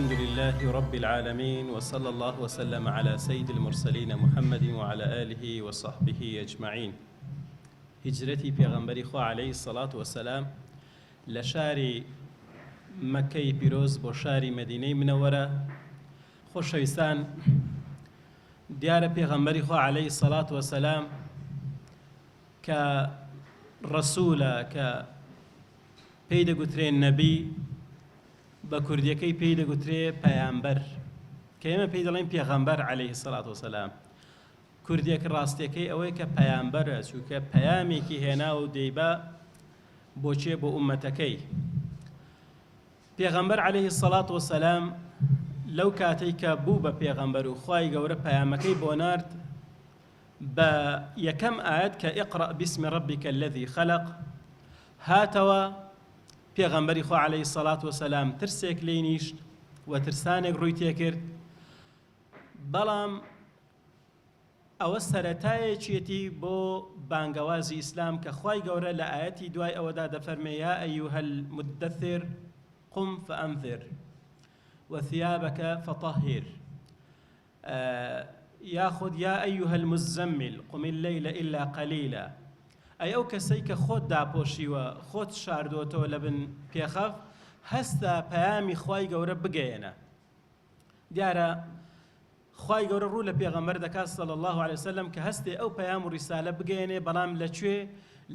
الحمد لله رب العالمين وصلى الله وسلم على سيد المرسلين محمد وعلى آله وصحبه أجمعين. هجرتي پیغمبری خو عليه الصلاة والسلام لشاري مكي بيروز بو شاري مدينة منورة خوشويستان دیارە پێغەمبەری خوا عەلەیهی الصلاة والسلام کە ڕەسوولە کە پێی دەگوترێ نەبی بە کوردیەکەی پێی دەگوترێ پەیامبەر کە ئێمە پێی دەڵێن پێغەمبەر عەلەیهی الصلاة والسلام. کوردیەکە ڕاستیەکەی ئەوەیە کە پەیامبەرە چونکە پەیامێکی هێنا و دەیبا بۆچێ بۆ ئومەتەکەی. پێغەمبەر عەلەیهی الصلاة والسلام لەو کاتەی کە بوو بە پێغەمبەر و خوای گەورە پەیامەکەی بۆ نارد بە یەکەم ئاەت کە ئیقرأ باسم ربک الذی خەلق هاتەوە پێغەمبەری خوا عەلەیهی الصلاة والسلام ترسێک لێی نیشت و ترسانێک ڕووی تێکرد، بەڵام ئەوە سەرەتایەکێتی بۆ بانگەوازی ئیسلام کە خوای گەورە لە ئاەتی دوای ئەوەدا دەفەرمێ یا ئەیوهە المدەثر قم فأنذر وثيابك فطهر ياخذ يا أيها المزمل قم الليل إلا قليلا. أي أو كسيك خود داپۆشی و خود شاردۆتەوە لە بن پێخەف هەستا پەیامی خوای گەورە بگەیەنە. دیارە خوای گەورە ڕوو لە پێغەمبەر دەکات صلی الله عليه وسلم کە هەستێ ئەو پەیام و ڕیسالە بگەیەنێ، بەڵام لەکوێ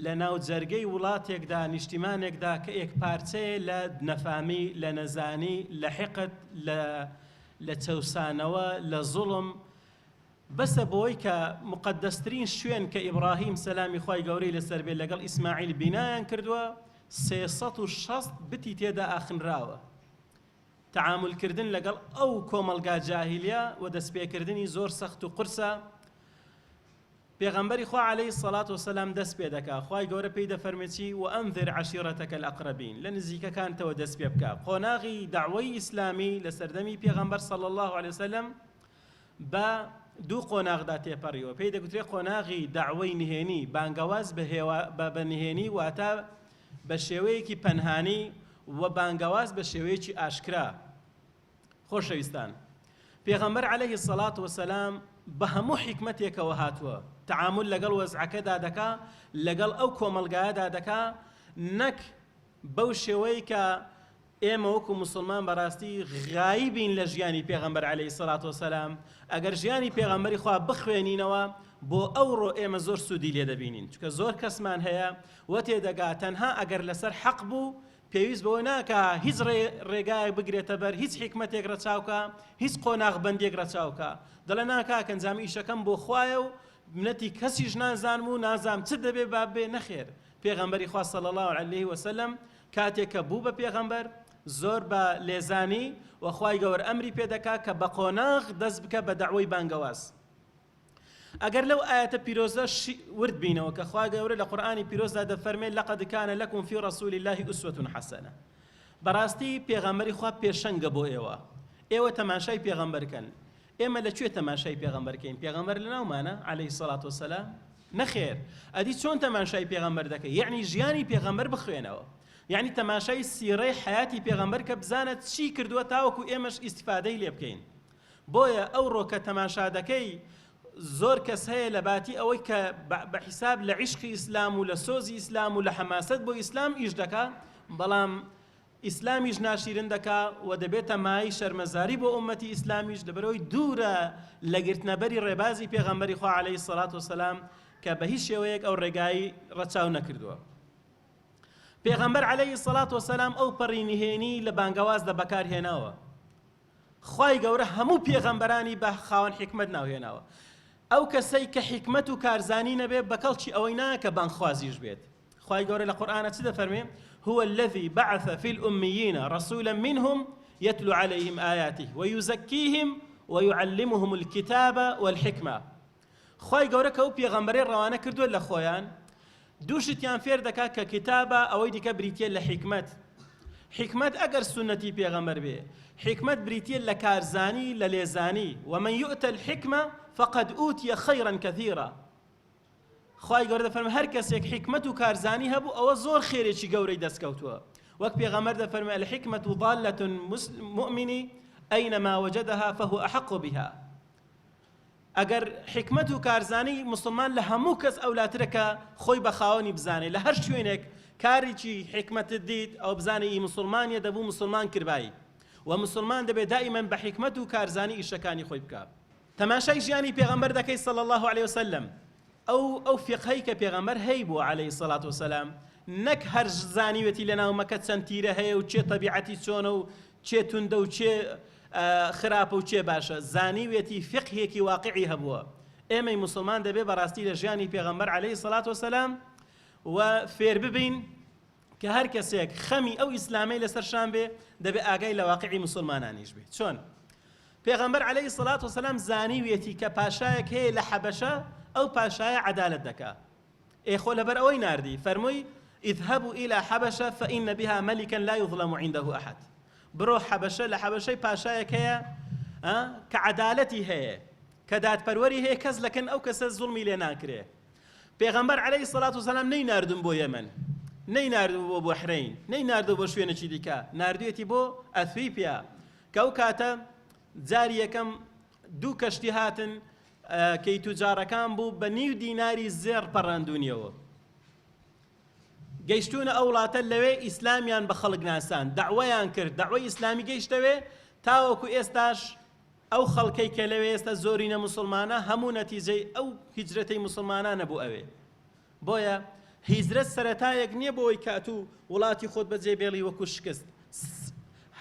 لە ناو جەرگەی وڵاتێکدا نیشتیمانێکدا کە ئێک پارچەیە لە نەفامی لە نەزانی لە حقت لە چەوسانەوە لە زوڵم بەسە بۆی کە مقدسترین شوێن کە ئیبراهیم سەلامی خوای گەورەی لەسەر بێت لەگەڵ ئیسماعیل بینایان کردووە 360 بتی تێدا ئاخنراوە. تعاملکردن لەگەڵ ئەو کۆمەلگا جاهیلیا و دەستپێکردنی زۆر سەخت و قورسە. پێغەمبەری خوا عەلەیهی الصلاة والسلام دەست پێ دەکا، خوای گەورە پێی دەفەرمێتی وأنذر عشيرتك الأقربين، لە نزیکەکانتەوە دەست پێ بکە. قۆناغی داعوەی ئیسلامی لە سەردەمی پێغەمبەر صلی الله عليه وسلم بە دوو قۆناغدا تێپەڕیەوە. پێی دەگوترێ قۆناغی داعوەی نهێنی، بانگەواز بە نهێنی واتە بە شێوەیەکی پەنهانی و بانگەواز بە شێوەیەکی ئاشکرا. خۆشەویستان، پێغەمبەر عەلەیهی الصلاة والسلام بە هەموو حیکمەتێکەوە هاتووە، تعامل لەگەڵ وەزعەکەدا دەکا، لەگەڵ ئەو کۆمەلگایەدا دەکا، نەک بەو شێوەی کە ئێمە وەکو موسڵمان بەڕاستی غایبین لە ژیانی پێغەمبەر عەلەیهی الصلاة والسلام. ئەگەر ژیانی پێغەمبەری خوا بخوێنینەوە بۆ ئەوڕۆ ئێمە زۆر سوودی لێ دەبینین، چونکە زۆر کەسمان هەیە وە تێدەگا تەنها ئەگەر لەسەر حەق بوو پێویست بەوە ناکە هیچ ڕێگایەک بگرێتە بەر، هیچ حیکمەتێک ڕەچاوکە، هیچ قۆناغ بەندێک ڕەچاوکە. دەڵێ ناکا کەنجامی ئیشەکەم بۆ خوایە و منەتی کەسیش نازانم و نازام چ دەبێ با بێ. نەخێر، پێغەمبەری خوا صلی الله عليه وسلم کاتێک کە بوو بە پێغەمبەر زۆر بە لێزانی و خوای گەورە ئەمری پێدەکا کە بە قۆناغ دەست بکە بە داعوەی بانگەواز. ئەگەر لەو ئاەتە پیرۆزە ورد بینەوە کە خوای گەورە لە قورئانی پیرۆزدا دەفەرمێت لەقەد کان لەکم فی ڕەسوول الله ئوسوة حەسەنە. بەڕاستی پێغەمبەری خوا پێشەنگە بۆ ئێوە، ئێوە تەماشای پێغەمبەرکەن. ئێمە لەکوێ تەماشای پێغەمبەرکەین؟ پێغەمبەر لەناومانە عەلەیهی الصلاة والسلام؟ نەخێر. ئەدی چۆن تەماشای پێغەمبەر دەکەی؟ یعنی ژیانی پێغەمبەر بخوێنەوە، یعنی تەماشای سیرەی حیاتی پێغەمبەر کە بزانێت چی کردووە تاوەکو ئێمەش ئیسیفادەی لێ بکەین. بۆیە ئەو ڕۆکە تەماشا دەکەی زۆر کەس هەیە لە باتی ئەوەی کە بە حیساب لە عیشقی ئیسلام و لە سۆزی ئیسلام و لە حەماست بۆ ئیسلام ئیش دەکا، بەڵام ئیسلامیش ناشیرن دەکا و دەبێتە مای شەرمەزاری بۆ ئومەتی ئیسلامیش لەبەرەوەی دوورە لە گرتنەبەری ڕێبازی پێغەمبەری خوا عەلەیهی الصلاة والسلام کە بە هیچ شێوەیەک ئەو ڕێگایی ڕەچاو نەکردووە. پێغەمبەر عەلەیهی الصلاة والسلام ئەو پەڕی نهێنی لە بانگەوازدا بەکارهێناوە. خوای گەورە هەموو پێغەمبەرانی بە خاوەن حیکمەت ناوهێناوە. ئەو کەسەی کە حیکمەت و کارزانی نەبێت بەکەڵکی ئەوەی نایە کە بانخوازیش بێت. خوای گەورە لە قورئانە چ دەفەرمێ؟ هو الذي بعث في الأميين رسولا منهم يتلو عليهم آياته ويزكيهم ويعلمهم الكتاب والحكمة. خوای گەورە کە ئەو پێغەمبەرەی ڕەوانە کردووە لە خۆیان دووشتیان فێر دەکات کە کتابە ئەوەی دیکە بریتیە لە حیکمەت. حیکمەت ئەگەر سنەتی پێغەمبەر بێ، حیکمەت بریتیە لە کارزانی لە لێزانی. ومن يؤت الحكمة فقد أوتي خيرا كثيرا. خوای گەورە دەفەرمێ هەر کەسێک حیکمەت و کارزانی هەبوو ئەوە زۆر خێرێکی گەورەی دەستکەوتووە. وەک پێغەمبەر دەفەرمێ الحکمة ضالة المؤمن أينما وجدها فهو أحق بها. ئەگەر حکمت و کارزانی مسلمان لە هەموو کەس ئەولاترەکە خۆی بە خاوەنی بزانێ لە هەر شوێنێک کارێکی حکمتت دیت ئەو بزانێ ئی مسلمانیە دەبوو مسلمان کردبایی و مسلمان دەبێت دائیمەن بە حکمت و کارزانی ئیشەکانی خۆی بکات. تەماشای ژیانی پێغەمبەر دەکەی صلی الله عليه وسلم ئەو فقهەی کە پێغەمبەر هەی بووە عليه الصلاة والسلام نەک هەر زانیوێتی لە ناومەکە چەند تیرە هەیە و چێ تەبیعەتی چۆنە و چێ توندە و چێ خراپە و چێ باشە، زانیوێتی فقهێکی واقعی هەبووە. ئێمەی مسلمان دەبێت بەڕاستی لە ژیانی پێغەمبەر عليه الصلاة والسلام و فێر ببین کە هەر کەسێک خەمی ئەو ئیسلامەی لەسەرشان بێ دەبێت ئاگای لە واقعی مسلمانانیش بێت. چۆن پێغەمبەر عليه الصلاة والسلام زانیوێتی کە پاشایەک هەیە لە حەبەشە ئەو پاشایە عەدالەت دەکات. ئێخۆ لەبەر ئەوەی ناردی فەرمووی اذهبوا إلى حبشة فإن بها ملكا لا يظلم عنده أحد. برۆ حەبەشە لە حەبەشەی پاشایەک هەیە کە عەدالەتی هەیە کە دادپەروەری هەیە کەس لەکەن ئەو کەسە زوڵمی لێ ناکرێ. پێغەمبەر عليه الصلاة والسلام نەیناردم بۆ یەمەن، نەیناردم بۆ بەحرەین، نەیناردم بۆ شوێنێکی دیکە، ناردوێتی بۆ ئەثیوپیا کە ئەو کاتە جاری یەکەم دوو کەشتی هاتن کەی توجارەکان بوو بە 9 دیناری زێر پەڕاندونیەوە. گەیشتونە ئەو وڵاتە لەوێ ئیسلامیان بە خەڵک ناسان، دەعوەیان کرد، دەعوەی ئیسلامی گەیشتەوێ تاوەکو ئێستاش ئەو خەڵکەی کە لەوێ ئێستا زۆرینە مسلمانە هەموو نەتیجەی ئەو هیجرەتەی مسلمانانە بوو ئەوێ. بۆیە هیجرەت سەرەتایەک نییە بۆی کاتوو وڵاتی خۆت بەجێبێڵی وەکو شکست.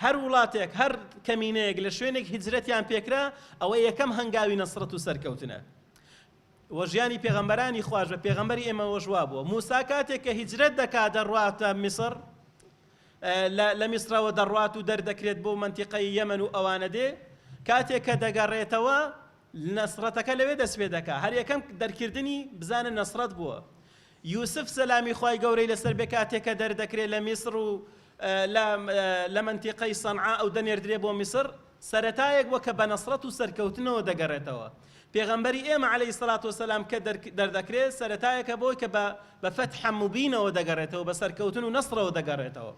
هەر وڵاتێک هەر کەمینەیەک لە شوێنێک هیجرەتیان پێکرا ئەوە یەکەم هەنگاوی نەسرەت و سەرکەوتنە. وەژیانی پێغەمبەرانی خوش بە پێغەمبەری ئێمە وەژوا بووە. موسا کاتێک کە هیجرەت دەکات دەڕواتە میسر لە میسرەوە دەڕوات و دەردەکرێت بۆ مەنتیقەی یەمەن و ئەوانە دێ کاتێک کە دەگەڕێتەوە نەسرەتەکە لەوێ دەست پێ دەکات. هەر یەکەم دەرکردنی بزانە نەسرەت بووە. یوسف سەلامی خوای گەورەی لەسەر بێ کاتێک کە دەردەکرێت لە میسر و لە مەنتیقەی سەنعا ئەو دەنێردرێ بۆ میسر سەرەتایەک وە کە بە نەسرەت و سەرکەوتنەوە دەگەڕێتەوە. پێغەمبەری ئێمە عليه الصلاة والسلام کە دەردەکرێت سەرەتایەکە بۆی کە بە فەتح مبینەوە دەگەڕێتەوە بە سەرکەوتن و نەسرەوە دەگەڕێتەوە.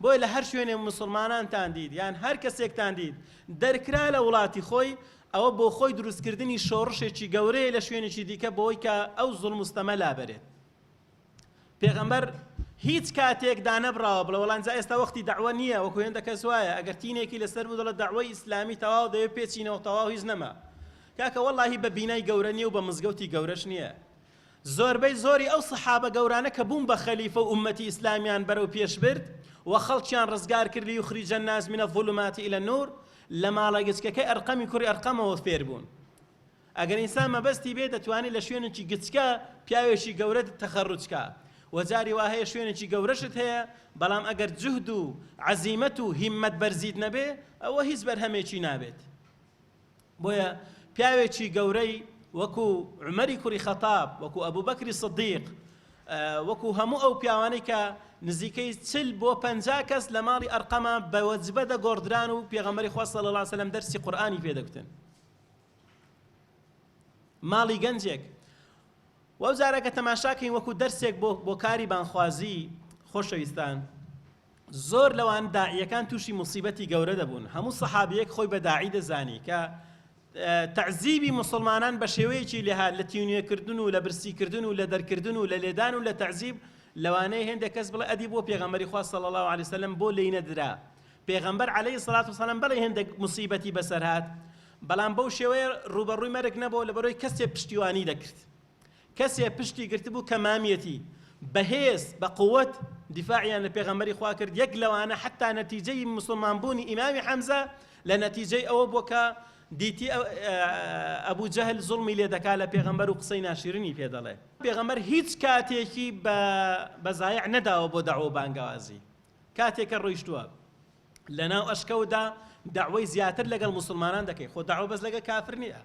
بۆی لە هەر شوێنێ مسلمانانتان دید یان هەر کەسێکتان دید دەرکرا لە وڵاتی خۆی ئەوە بۆ خۆی دروستکردنی شۆڕشێکی گەورەیە لە شوێنێکی دیکە بۆی کە ئەو زوڵم و ستەمە لابەرێت. پێغەمبەر هیچ کاتێک دانەبراوە بڵێ وەڵام جا ئێستا وەختی دەعوە نییە وەکو هێندە کەس وایە ئەگەر تینێکی لەسەر بوو دەڵێت دەعوەی ئیسلامی تەواو دەوێت پێچینەوە تەواو هیچ نەما. کاکە وەڵاهی بە بینای گەورە نییە و بە مزگەوتی گەورەش نییە. زۆربەی زۆری ئەو سەحابە گەورانە کە بوون بە خەلیفە و ئومەتی ئیسلامیان بەرەو پێش برد و خەڵکیان ڕزگار کرد لیوخریجە الناس من الظلمات إلى النور لە ماڵە گچکەکەی ئەرقەمی کوڕی ئەرقەمەوە فێر بوون. ئەگەر ئینسان مەبەستی بێ دەتوانێت لە شوێنێکی گچکە پیاوێکی گەورە تەخەڕوجکە وەجاری وا هەیە شوێنێکی گەورەشت هەیە بەڵام ئەگەر جوهد و عەزیمەت و هیممەت بەرزیت نەبێ ئەوە هیچ بەرهەمێکی نابێت. بۆیە پیاوێکی گەورەی وەکو عومەری کوڕی خەتاب وەکو ئەبوو بەکری سدیق وەکو هەموو ئەو پیاوانەی کە نزیکەی 40 بۆ 50 کەس لە ماڵی ئەرقەمە بە وەجبە دەگۆڕدران و پێغەمبەری خوا صلی الله علیه وسلم دەرسی قورئانی پێدەگوتن. ماڵی گەنجێک وەو جارەکە تەماشاکەین وەکو دەرسێک بۆ کاری بانخوازی خۆشەویستان زۆر لەوان داعیەکان تووشی موسیبەتی گەورە دەبوون. هەموو سەحابیەک خۆی بە داعی دەزانی کە تعزیبی مسلمانان بە شێوەیەکی لێهات لە تیونێکردن و لە برسیکردن و لە دەرکردن و لە لێدان و لە تعزیب لەوانەیە هێندێک کەس بڵێ ئەدی بۆ پێغەمبەری خوا صلی الله علیه وسلم بۆ لێی نەدرا. پێغەمبەر عەلەیهی سەڵات وسەلام بەڵێ هێندێک موسیبەتی بەسەر هات بەڵام بەو شێوەیە ڕوبەڕووی مەرگ نەبوو لەبەرەوەی کەسێ پشتیوانی دەکرد. کەسێ پشتی گرتبوو کە مامیەتی بەهێز بە قووەت دیفاعیان لە پێغەمبەری خوا کرد. یەک لەوانە حتا نەتیجەی مسلمانبوونی ئیمامی حەمزە لە نەتیجەی ئەوە بووە کە دیتی ئەبوو جەهل زوڵمی لێ دەکا لە پێغەمبەر و قسەی ناشرینی پێ دەڵێ. پێغەمبەر هیچ کاتێکی بە زایع نەداوە بۆ دەعوە بانگەوازی. کاتێکە ڕۆیشتووە لەناو ئەشکەودا دەعوەی زیاتر لەگەڵ مسلمانان دەکەی خۆ دەعوە بەس لەگەڵ کافر نییە.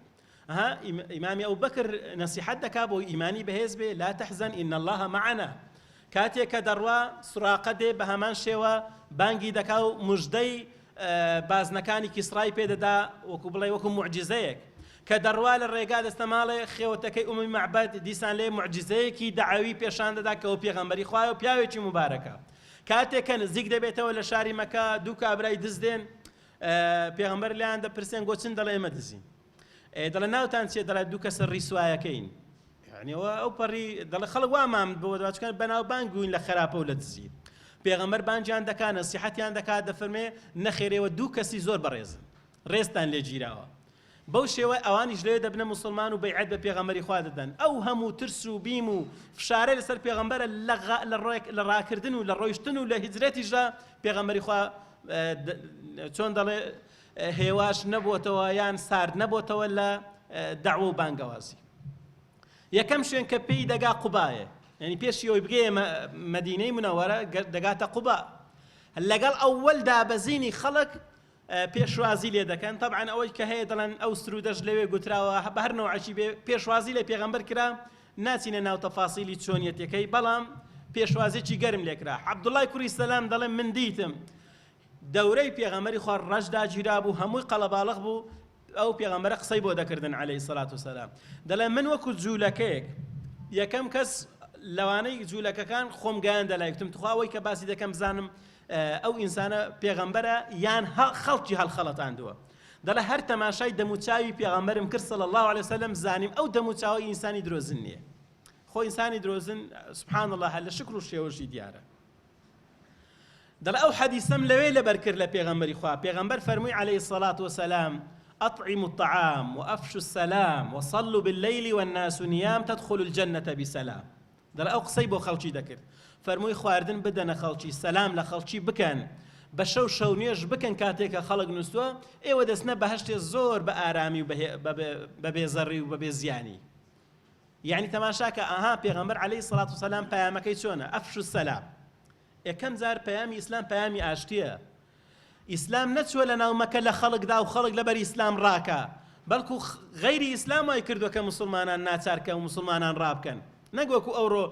ئیمامی ئەو بەکر نەسیحەت دەکا بۆ ئیمانی بەهێز بێ لا تەحزەن ئین الله معنا. کاتێک کە دەڕوا سوراقە دێ بە هەمان شێوە بانگی دەکا و موژدەی بازنەکانی کیسڕای پێدەدا وەکو بڵێ وەکو موعجزەیەک کە دەڕوا لە ڕێگا دەستە ماڵێ خێوەتەکەی ئومی مەعبەد دیسان لێ موعجزەیەکی دەعاوی پێشان دەدا کە ئەو پێغەمبەری خوایە و پیاوێکی مبارەکە. کاتێک کە نزیک دەبێتەوە لە شاری مەکە دوو کابرای دزدێن پێغەمبەر لایەن دەپرسێن گۆچن دەڵێ ئێمە دزین دەڵێ ناوتان چێ دەڵێ دوو کەسە ڕیسوایەکەین یعنیەوە ئەو پەڕی دەڵێ خەڵک وامان بۆ دەواچکان بەناوبانگ بووین لە خراپە و لە دزی پێغەمبەر بانگیان دەکات نەسیحەتیان دەکات دەفەرمێ نەخێرەوە دوو کەسی زۆر بەڕێزن ڕێزتان لێ گیراوە بەو شێوە ئەوانیش لێ دەبنە موسڵمان و بەیعەت بە پێغەمبەری خوا دەدەن ئەو هەموو ترس و بیم و فشارە لەسەر پێغەمبەرە لە ڕاکردن و لە ڕۆیشتن و لە هیجرەتیشدا پێغەمبەری خوا چۆن دەڵێ هێواش نەبووەتەوە یان سارد نەبووەتەوە لە دەعوە و بانگەوازی یەکەم شوێن کە پێی دەگا قوبایە یعنی پێشی ئەوی بگەیە مەدینەی منەوەرە دەگاتە قوبا لەگەڵ ئەوەل دابەزینی خەڵک پێشوازی لێ دەکەن طبعا ئەوەی کە هەیە دەڵێن ئەو سرودەش لەوێ گوتراوە بە هەر نەوعەکی بێ پێشوازی لە پێغەمبەر کرا ناچینە ناو تەفاسیلی چۆنیەتەکەی بەڵام پێشوازێکی گەرم لێکرا عەبدوڵای کوڕی سەلام دەڵێ من دیتم دەورەی پێغەمبەری خوا ڕەشدا گیرا بوو هەمووی قەڵەباڵغ بوو ئەو پێغەمبەرە قسەی بۆ دەکردن عەلەیهی سەڵات وسەلام دەڵێ من وەکو جوولەکەیەک یەکەم کەس لەوانەی جوولەکەکان خۆم گەیاندە لای وتم توخوا ئەوەی کە باسی دەکەم بزانم ئەو ئینسانە پێغەمبەرە یان خەڵکی هەڵخەڵەتاندووە دەڵێ هەر تەماشای دەموچاوی پێغەمبەرم کرد صلی الله عليه وسلم زانیم ئەو دەموچاوی ئینسانی درۆزن نییە خۆ ئینسانی درۆزن سبحان الله هەر لە شکر و شێوەشی دیارە دەڵێ ئەو حەدیسەم لەوێ لەبەر کرد لە پێغەمبەری خوا پێغەمبەر فەرمووی عەلەیهی الصەلاة وسەلام أطعموا الطعام وأفشوا السلام وصلوا بالليل والناس نيام تدخلوا الجنة بسلام دەڵێ ئەو قسەی بۆ خەڵکی دەکرد فەرمووی خواردن بدەنە خەڵکی سەلام لە خەڵکی بکەن بە شەو نوێژ بکەن کاتێکە خەڵک نووسووە ئێوە دەستنە بەهەشتێ زۆر بە ئارامی و بە بێزەڕی و بە بێزیانی یعنی تەماشاکە ئاها پێغەمبەر عەلەیهی سەڵات وسەلام پەیامەکەی چۆنە ئەفشوا السەلام یەکەم جار پەیامی ئیسلام پەیامی ئاشتیە ئیسلام نەچووە لە ناو مەکە لە خەڵکدا و خەڵک لەبەر ئیسلام ڕاکە بەڵکو غەیری ئیسلام وای کردووە کە موسڵمانان ناچارکە و موسڵمانان ڕابکەن نەگوەکو ئەوڕۆ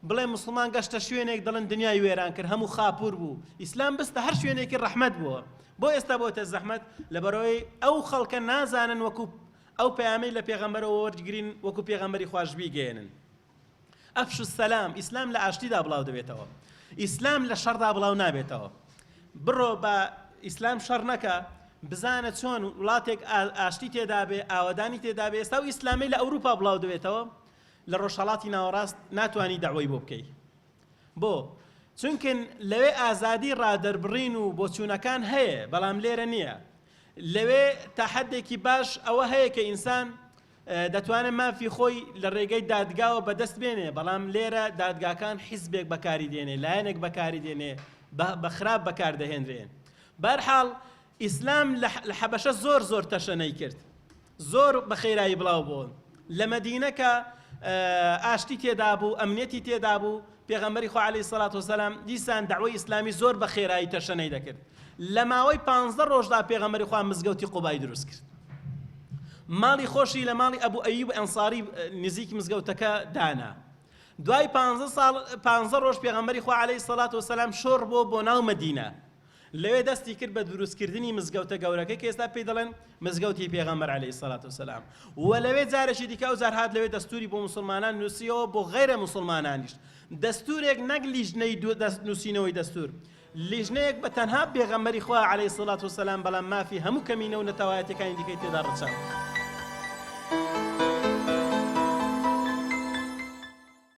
بڵێ موسڵمان گەشتە شوێنێک دەڵێن دنیای وێران کرد هەموو خاپور بوو ئیسلام بستە هەر شوێنێکی ڕەحمەت بووە بۆ ئێستا بۆتە زەحمەت لەبەرەوەی ئەو خەڵکە نازانن وەکو ئەو پەیامەی لە پێغەمبەرەوە وەرگرین وەکو پێغەمبەری خوش بیگەێنن ئەفشوا السەلام ئیسلام لە ئاشتیدا بڵاو دەبێتەوە ئیسلام لە شەڕدا بڵاو نابێتەوە بڕۆ بە ئیسلام شەڕ نەکە بزانە چۆن وڵاتێک ئاشتی تێدا بێ ئاوەدانی تێدا بێ ئێستا و ئیسلامی لە ئەوروپا بڵاو دەبێتەوە لە ڕۆژهەڵاتی ناوەڕاست ناتوانی داوای بۆ بکەی بۆ چونکن لەوێ ئازادی ڕادەربڕین و بۆچوونەکان هەیە بەڵام لێرە نییە لەوێ تا حەدێکی باش ئەوە هەیە کە ئینسان دەتوانێت مافی خۆی لە ڕێگەی دادگاوە بەدەست بێنێ بەڵام لێرە دادگاکان حیزبێک بەکاری دێنێ لایەنێک بەکاری دێنێ بە خراپ بەکاردەهێنرێن بەرحاڵ ئیسلام لە حەبەشە زۆر تەشەنەی کرد زۆر بە خێرایی بڵاو بوون لە مەدینەکە ئاشتی تێدا بوو ئەمنیەتی تێدا بوو پێغەمبەری خوا عەلەیهی سەڵات وسەلام دیسان داوای ئیسلامی زۆر بە خێرایی تەشەنەی دەکرد لە ماوەی 15 ڕۆژدا پێغەمبەری خوا مزگەوتی قوبای دروست کرد ماڵی خۆشی لە ماڵی ئەبوو ئەیوب ئەنساری نزیک مزگەوتەکە دانا دوای 15 ڕۆژ پێغەمبەری خوا عەلەیهی سەڵات وسەلام شۆڕ بۆ ناو مەدینە لەوێ دەستی کرد بە دروستکردنی مزگەوتە گەورەکەی کە ئێستا پێی دەڵێن مزگەوتی پێغەمبەر عەلەیهی سەڵات وسەلام و لەوێ جارێکی دیکە و جار هات لەوێ دەستوری بۆ موسڵمانان نووسیەوە بۆ غەیرە موسڵمانانیش دەستورێک نەک لیژنەی نووسینەوەی دەستور لیژنەیەک بە تەنها پێغەمبەری خوا عەلەیهی سەڵات وسەلام بەڵام مافی هەموو کەمینە و نەتەوایەتەکانی دیکەی تێدا ڕەچاو